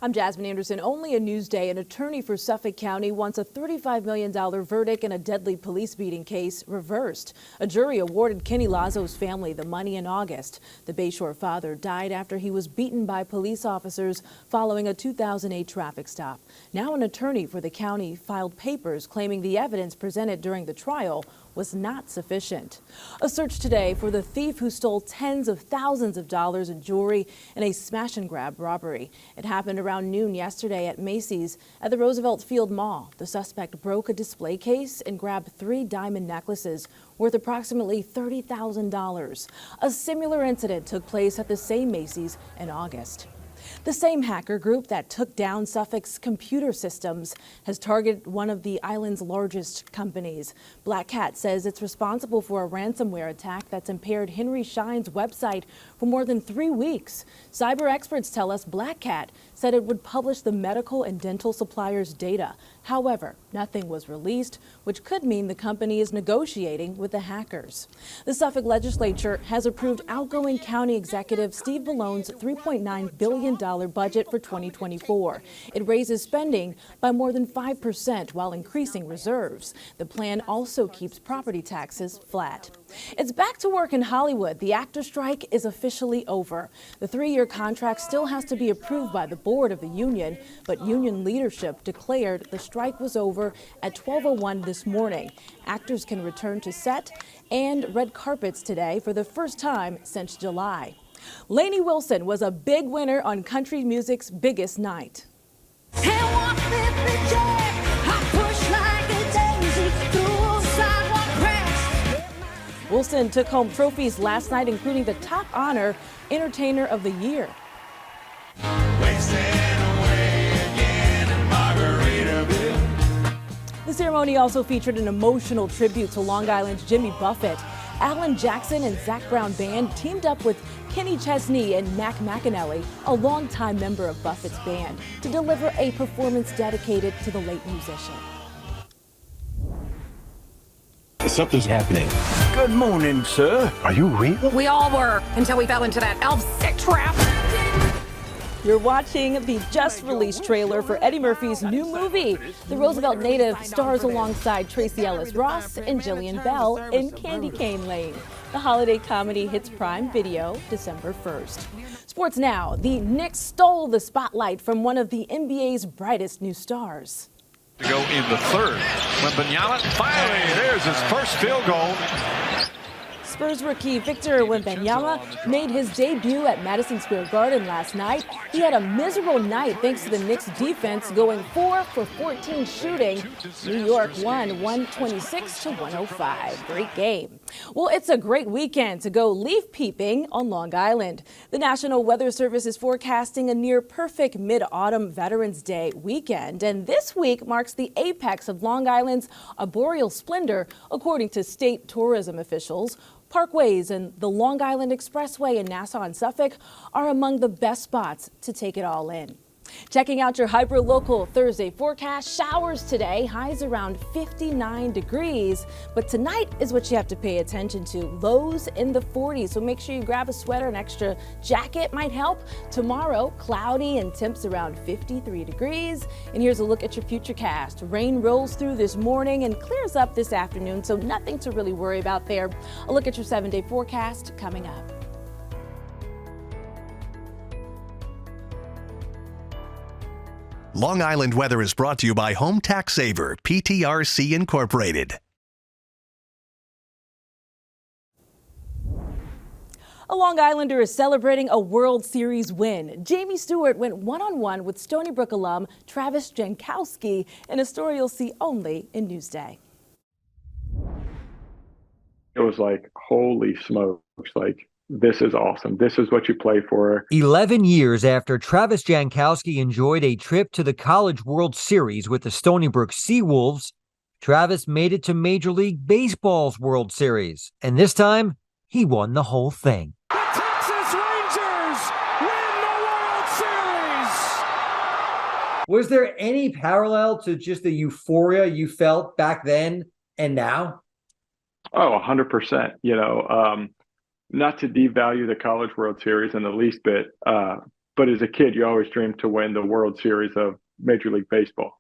I'm Jasmine Anderson. Only a Newsday. An attorney for Suffolk County wants a $35 million verdict in a deadly police beating case reversed. A jury awarded Kenny Lazo's family the money in August. The Bayshore father died after he was beaten by police officers following a 2008 traffic stop. Now an attorney for the county filed papers claiming the evidence presented during the trial was not sufficient. A search today for the thief who stole tens of thousands of dollars in jewelry in a smash and grab robbery. It happened around noon yesterday at Macy's at the Roosevelt Field Mall. The suspect broke a display case and grabbed 3 diamond necklaces worth approximately $30,000. A similar incident took place at the same Macy's in August. The same hacker group that took down Suffolk's computer systems has targeted one of the island's largest companies. Black Cat says it's responsible for a ransomware attack that's impaired Henry Schein's website for more than 3 weeks. Cyber experts tell us Black Cat said it would publish the medical and dental suppliers' data. However, nothing was released, which could mean the company is negotiating with the hackers. The Suffolk legislature has approved outgoing county executive Steve Ballone's $3.9 billion budget for 2024. It raises spending by more than 5% while increasing reserves. The plan also keeps property taxes flat. It's back to work in Hollywood. The actor strike is officially over. The 3-year contract still has to be approved by the board of the union, but union leadership declared the strike was over at 12:01 this morning. Actors can return to set and red carpets today for the first time since July. Lainey Wilson was a big winner on country music's biggest night. Wilson took home trophies last night, including the top honor, Entertainer of the Year. The ceremony also featured an emotional tribute to Long Island's Jimmy Buffett. Alan Jackson and Zac Brown Band teamed up with Kenny Chesney and Mac McAnally, a longtime member of Buffett's band, to deliver a performance dedicated to the late musician. Something's happening. Good morning, sir. Are you real? We all were, until we fell into that elf sick trap. You're watching the just-released trailer for Eddie Murphy's new movie. The Roosevelt native stars alongside Tracy Ellis Ross and Jillian Bell in Candy Cane Lane. The holiday comedy hits Prime Video December 1st. Sports now. The Knicks stole the spotlight from one of the NBA's brightest new stars. To go in the third. Wembanyama finally, there's his first field goal. Spurs rookie Victor Wembanyama made his debut at Madison Square Garden last night. He had a miserable night thanks to the Knicks defense going 4 for 14 shooting. New York won 126 to 105. Great game. Well, it's a great weekend to go leaf peeping on Long Island. The National Weather Service is forecasting a near perfect mid-autumn Veterans Day weekend. And this week marks the apex of Long Island's arboreal splendor, according to state tourism officials. Parkways and the Long Island Expressway in Nassau and Suffolk are among the best spots to take it all in. Checking out your hyper-local Thursday forecast. Showers today, highs around 59 degrees. But tonight is what you have to pay attention to. Lows in the 40s, so make sure you grab a sweater. An extra jacket might help. Tomorrow, cloudy and temps around 53 degrees. And here's a look at your futurecast. Rain rolls through this morning and clears up this afternoon, so nothing to really worry about there. A look at your 7-day forecast coming up. Long Island weather is brought to you by Home Tax Saver, PTRC Incorporated. A Long Islander is celebrating a World Series win. Jamie Stewart went one-on-one with Stony Brook alum Travis Jankowski in a story you'll see only in Newsday. It was like, holy smokes, like, this is awesome. This is what you play for. 11 years after Travis Jankowski enjoyed a trip to the College World Series with the Stony Brook Seawolves, Travis made it to Major League Baseball's World Series. And this time, he won the whole thing. The Texas Rangers win the World Series! Was there any parallel to just the euphoria you felt back then and now? Oh, 100%. You know, not to devalue the College World Series in the least bit, but as a kid, you always dreamed to win the World Series of Major League Baseball.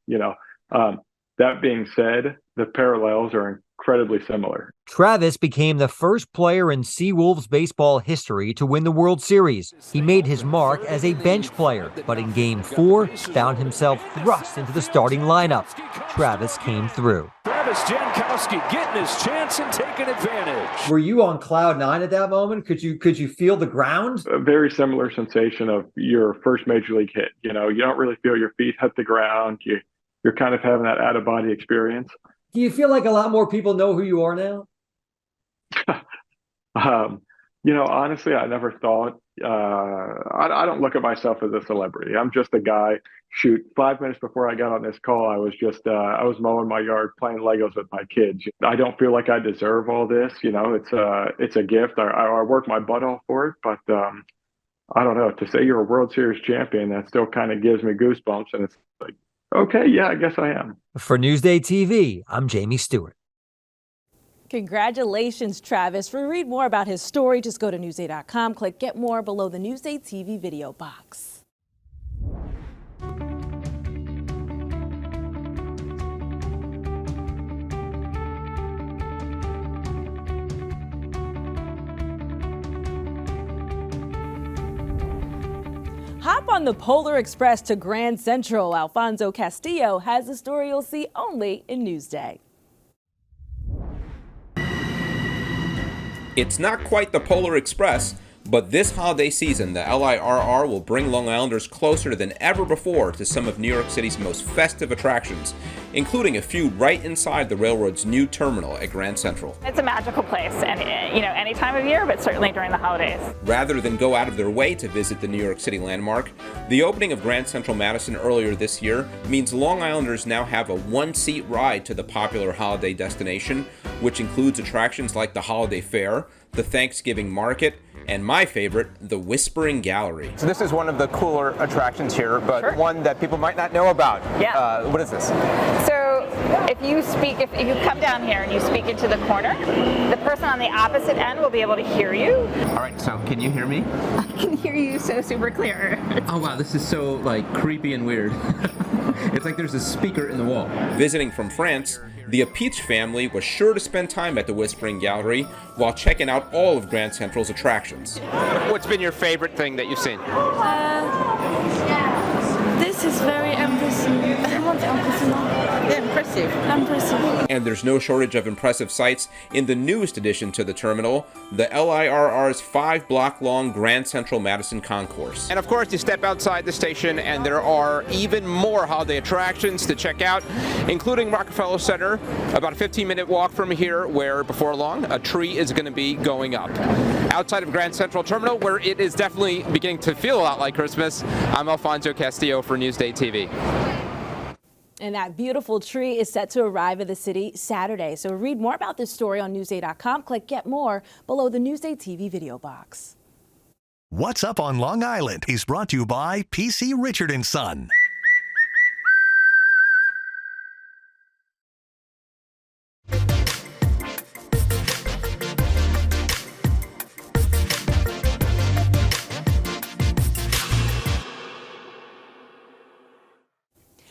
That being said, the parallels are incredibly similar. Travis became the first player in Seawolves baseball history to win the World Series. He made his mark as a bench player, but in Game 4, found himself thrust into the starting lineup. Travis came through. Travis Jankowski getting his chance and taking advantage. Were you on cloud nine at that moment? Could you feel the ground? A very similar sensation of your first major league hit. You don't really feel your feet hit the ground. You're kind of having that out-of-body experience. Do you feel like a lot more people know who you are now? Honestly, I never thought, I don't look at myself as a celebrity. I'm just a guy. 5 minutes before I got on this call, I was I was mowing my yard, playing Legos with my kids. I don't feel like I deserve all this. It's a gift. I work my butt off for it, but I don't know. To say you're a World Series champion, that still kind of gives me goosebumps. And it's like, okay, yeah, I guess I am. For Newsday TV, I'm Jamie Stewart. Congratulations, Travis. To read more about his story, just go to Newsday.com, click Get More below the Newsday TV video box. Hop on the Polar Express to Grand Central. Alfonso Castillo has a story you'll see only in Newsday. It's not quite the Polar Express, but this holiday season, the LIRR will bring Long Islanders closer than ever before to some of New York City's most festive attractions, including a few right inside the railroad's new terminal at Grand Central. It's a magical place, and any time of year, but certainly during the holidays. Rather than go out of their way to visit the New York City landmark, the opening of Grand Central Madison earlier this year means Long Islanders now have a one-seat ride to the popular holiday destination, which includes attractions like the Holiday Fair, the Thanksgiving Market, and my favorite, the Whispering Gallery. So this is one of the cooler attractions here, but one that people might not know about. Yeah. What is this? So if you come down here and you speak into the corner, the person on the opposite end will be able to hear you. All right, so can you hear me? I can hear you so super clear. Oh wow, this is so creepy and weird. It's like there's a speaker in the wall. Visiting from France, the Apich family was sure to spend time at the Whispering Gallery while checking out all of Grand Central's attractions. What's been your favorite thing that you've seen? This is very impressive. And there's no shortage of impressive sights in the newest addition to the terminal, the LIRR's 5-block-long Grand Central Madison Concourse. And of course, you step outside the station and there are even more holiday attractions to check out, including Rockefeller Center, about a 15-minute walk from here, where before long, a tree is going to be going up. Outside of Grand Central Terminal, where it is definitely beginning to feel a lot like Christmas, I'm Alfonso Castillo for Newsday TV. And that beautiful tree is set to arrive in the city Saturday. So read more about this story on Newsday.com. Click Get More below the Newsday TV video box. What's Up on Long Island is brought to you by PC Richard & Son.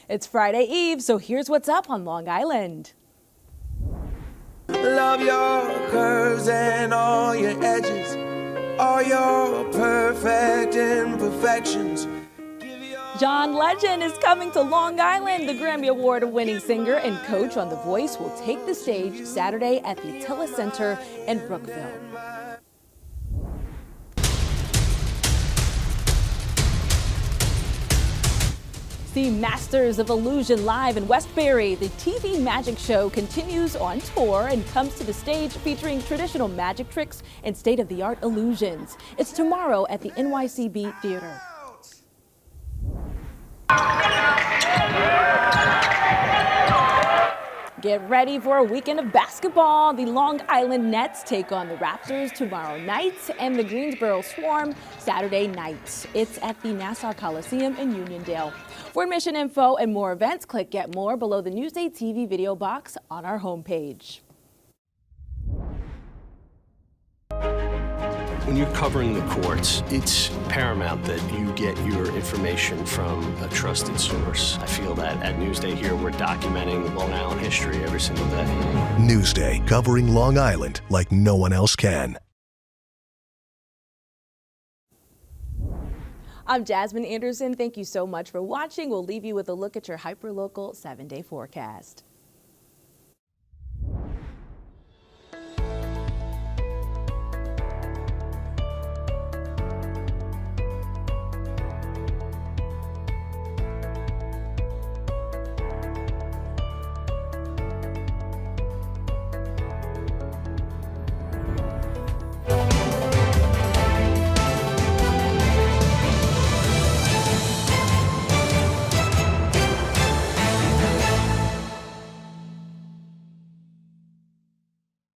It's Friday Eve, so here's what's up on Long Island. Love your curves and all your edges, all your perfect imperfections. John Legend is coming to Long Island. The Grammy Award-winning singer and coach on The Voice will take the stage Saturday at the Attila Center in Brookville. See Masters of Illusion live in Westbury. The TV magic show continues on tour and comes to the stage featuring traditional magic tricks and state-of-the-art illusions. It's tomorrow at the NYCB Theater. Get ready for a weekend of basketball. The Long Island Nets take on the Raptors tomorrow night and the Greensboro Swarm Saturday night. It's at the Nassau Coliseum in Uniondale. For admission info and more events, click Get More below the Newsday TV video box on our homepage. When you're covering the courts, it's paramount that you get your information from a trusted source. I feel that at Newsday here, we're documenting Long Island history every single day. Newsday, covering Long Island like no one else can. I'm Jasmine Anderson. Thank you so much for watching. We'll leave you with a look at your hyperlocal 7-day forecast.